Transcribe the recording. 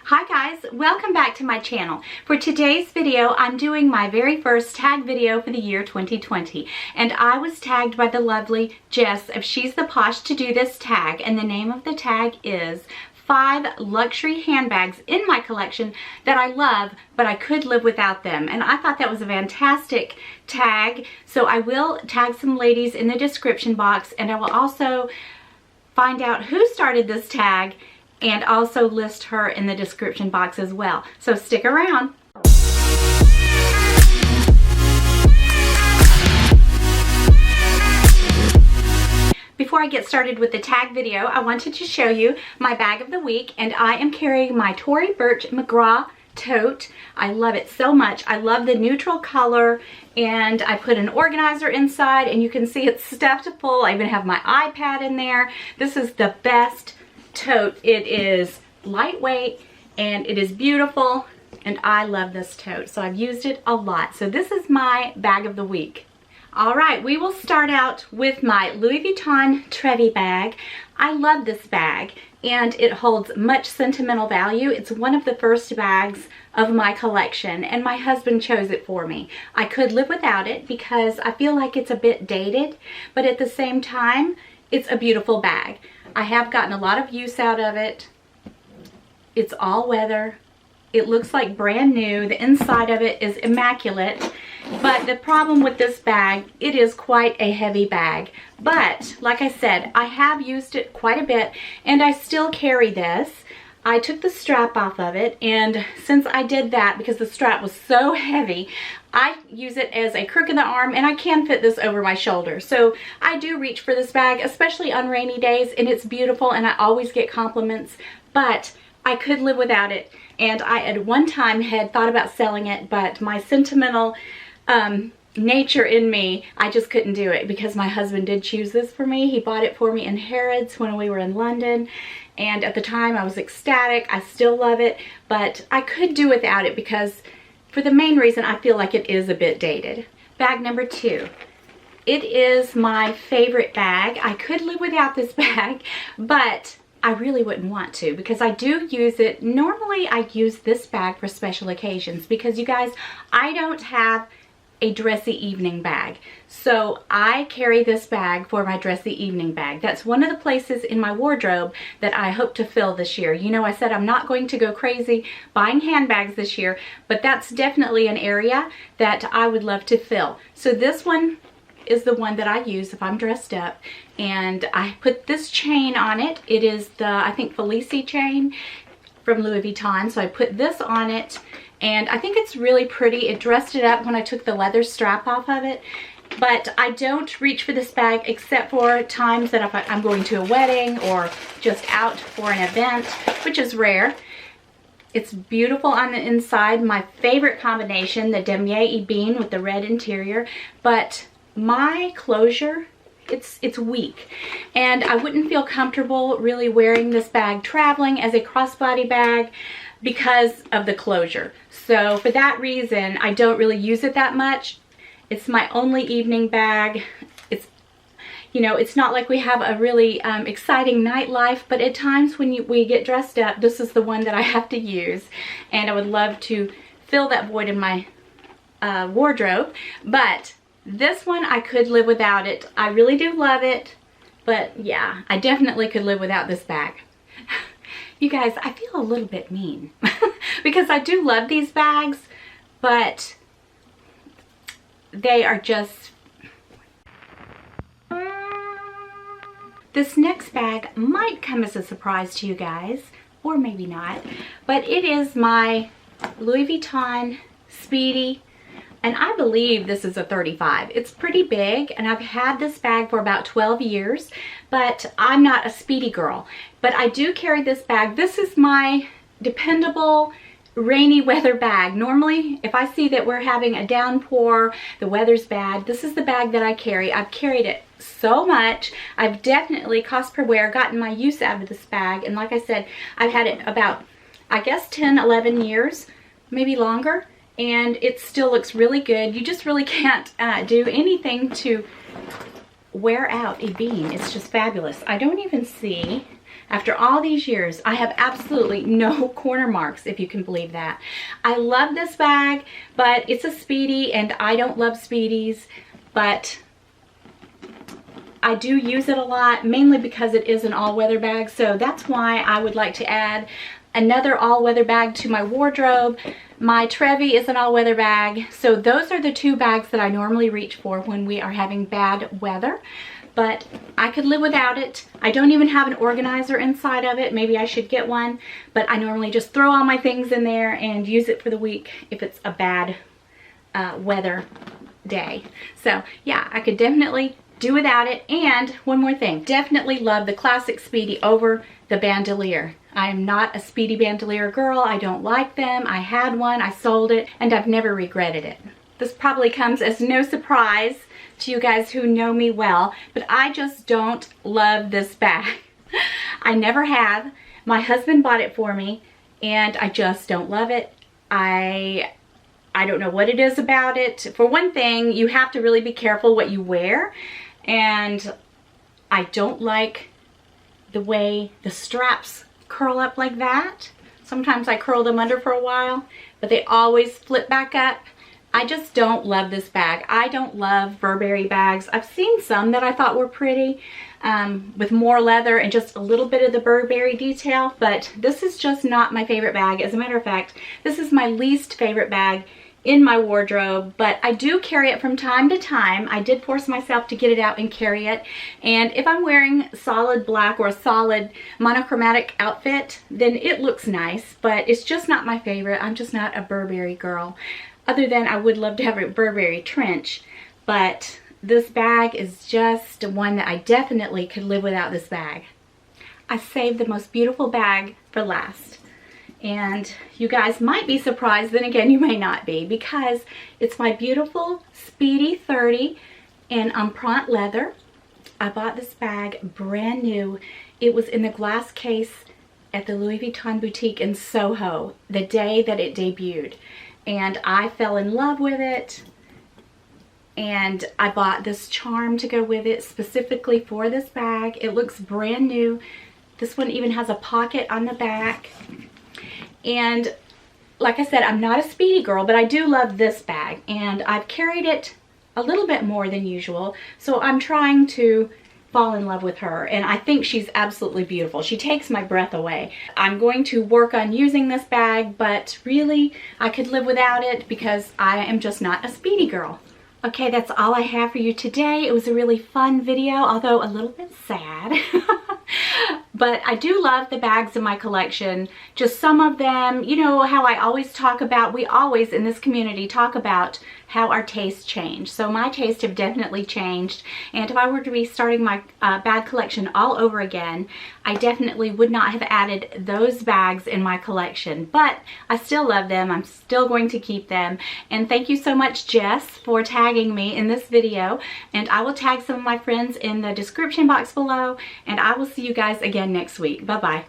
Hi guys, welcome back to my channel. For today's video, I'm doing my very first tag video for the year 2020. And I was tagged by the lovely Jess of She's the Posh to do this tag. And the name of the tag is 5 luxury handbags in my collection that I love, but I could live without them. And I thought that was a fantastic tag. So I will tag some ladies in the description box, and I will also find out who started this tag and also list her in the description box as well. So stick around. Before I get started with the tag video, I wanted to show you my bag of the week, and I am carrying my Tory Burch McGraw tote. I love it so much. I love the neutral color, and I put an organizer inside, and you can see it's stuffed full. I even have my iPad in there. This is the best tote. It is lightweight and it is beautiful, and I love this tote, so I've used it a lot. So this is my bag of the week. All right, we will start out with my Louis Vuitton Trevi bag. I love this bag and it holds much sentimental value. It's one of the first bags of my collection, and my husband chose it for me. I could live without it because I feel like it's a bit dated, but at the same time, it's a beautiful bag. I have gotten a lot of use out of it. It's all weather. It looks like brand new. The inside of it is immaculate. But the problem with this bag, it is quite a heavy bag. But like I said, I have used it quite a bit, and I still carry this. I took the strap off of it, and since I did that, because the strap was so heavy, I use it as a crook in the arm, and I can fit this over my shoulder. So I do reach for this bag, especially on rainy days, and it's beautiful, and I always get compliments, but I could live without it. And I at one time had thought about selling it, but my sentimental nature in me, I just couldn't do it, because my husband did choose this for me. He bought it for me in Harrods when we were in London, and at the time I was ecstatic. I still love it, but I could do without it because for the main reason I feel like it is a bit dated. Bag number 2. It is my favorite bag. I could live without this bag, but I really wouldn't want to, because I do use it. Normally I use this bag for special occasions because, you guys, I don't have a dressy evening bag. So I carry this bag for my dressy evening bag. That's one of the places in my wardrobe that I hope to fill this year. You know, I said I'm not going to go crazy buying handbags this year, but that's definitely an area that I would love to fill. So this one is the one that I use if I'm dressed up, and I put this chain on it. It is the, I think, Felici chain from Louis Vuitton. So I put this on it, and I think it's really pretty. It dressed it up when I took the leather strap off of it. But I don't reach for this bag except for times that if I'm going to a wedding or just out for an event, which is rare. It's beautiful on the inside. My favorite combination, the damier ebene with the red interior. But my closure, it's weak, and I wouldn't feel comfortable really wearing this bag traveling as a crossbody bag because of the closure. So for that reason, I don't really use it that much. It's my only evening bag. It's, you know, it's not like we have a really exciting nightlife, but at times when we get dressed up, this is the one that I have to use, and I would love to fill that void in my wardrobe. But this one, I could live without it. I really do love it, but yeah, I definitely could live without this bag. You guys, I feel a little bit mean because I do love these bags, but they are just... This next bag might come as a surprise to you guys, or maybe not, but it is my Louis Vuitton Speedy. And I believe this is a 35. It's pretty big, and I've had this bag for about 12 years, but I'm not a speedy girl. But I do carry this bag. This is my dependable rainy weather bag. Normally, if I see that we're having a downpour, the weather's bad, this is the bag that I carry. I've carried it so much. I've definitely, cost per wear, gotten my use out of this bag. And like I said, I've had it about, I guess, 10, 11 years, maybe longer. And it still looks really good. You just really can't do anything to wear out a bean. It's just fabulous. I don't even see After all these years, I have absolutely no corner marks, if you can believe that. I love this bag, but it's a Speedy, and I don't love Speedies, but I do use it a lot, mainly because it is an all-weather bag. So that's why I would like to add another all-weather bag to my wardrobe. My Trevi is an all-weather bag. So those are the two bags that I normally reach for when we are having bad weather. But I could live without it. I don't even have an organizer inside of it. Maybe I should get one. But I normally just throw all my things in there and use it for the week if it's a bad weather day. So yeah, I could definitely do without it. And one more thing, definitely love the classic Speedy over the bandolier. I am not a Speedy bandolier girl. I don't like them. I had one, I sold it, and I've never regretted it. This probably comes as no surprise to you guys who know me well, but I just don't love this bag. I never have. My husband bought it for me, and I just don't love it. I don't know what it is about it. For one thing, you have to really be careful what you wear, and I don't like the way the straps curl up like that. Sometimes I curl them under for a while, but they always flip back up. I just don't love this bag. I don't love Burberry bags. I've seen some that I thought were pretty with more leather and just a little bit of the Burberry detail, but this is just not my favorite bag. As a matter of fact, this is my least favorite bag in my wardrobe, but I do carry it from time to time. I did force myself to get it out and carry it, and if I'm wearing solid black or a solid monochromatic outfit, then it looks nice, but it's just not my favorite. I'm just not a Burberry girl. Other than I would love to have a Burberry trench, but this bag is just one that I definitely could live without this bag. I saved the most beautiful bag for last. And you guys might be surprised, then again you may not be, because it's my beautiful Speedy 30 in Empreinte leather. I bought this bag brand new. It was in the glass case at the Louis Vuitton boutique in Soho the day that it debuted. And I fell in love with it, and I bought this charm to go with it specifically for this bag. It looks brand new. This one even has a pocket on the back. And like I said, I'm not a Speedy girl, but I do love this bag, and I've carried it a little bit more than usual, so I'm trying to fall in love with her, and I think she's absolutely beautiful. She takes my breath away. I'm going to work on using this bag, but really I could live without it because I am just not a Speedy girl. Okay, that's all I have for you today. It was a really fun video, although a little bit sad. But I do love the bags in my collection. Just some of them, you know how I always talk about, we always in this community talk about how our tastes change. So my tastes have definitely changed. And if I were to be starting my bag collection all over again, I definitely would not have added those bags in my collection. But I still love them. I'm still going to keep them. And thank you so much, Jess, for tagging me in this video. And I will tag some of my friends in the description box below. And I will see you guys again next week. Bye-bye.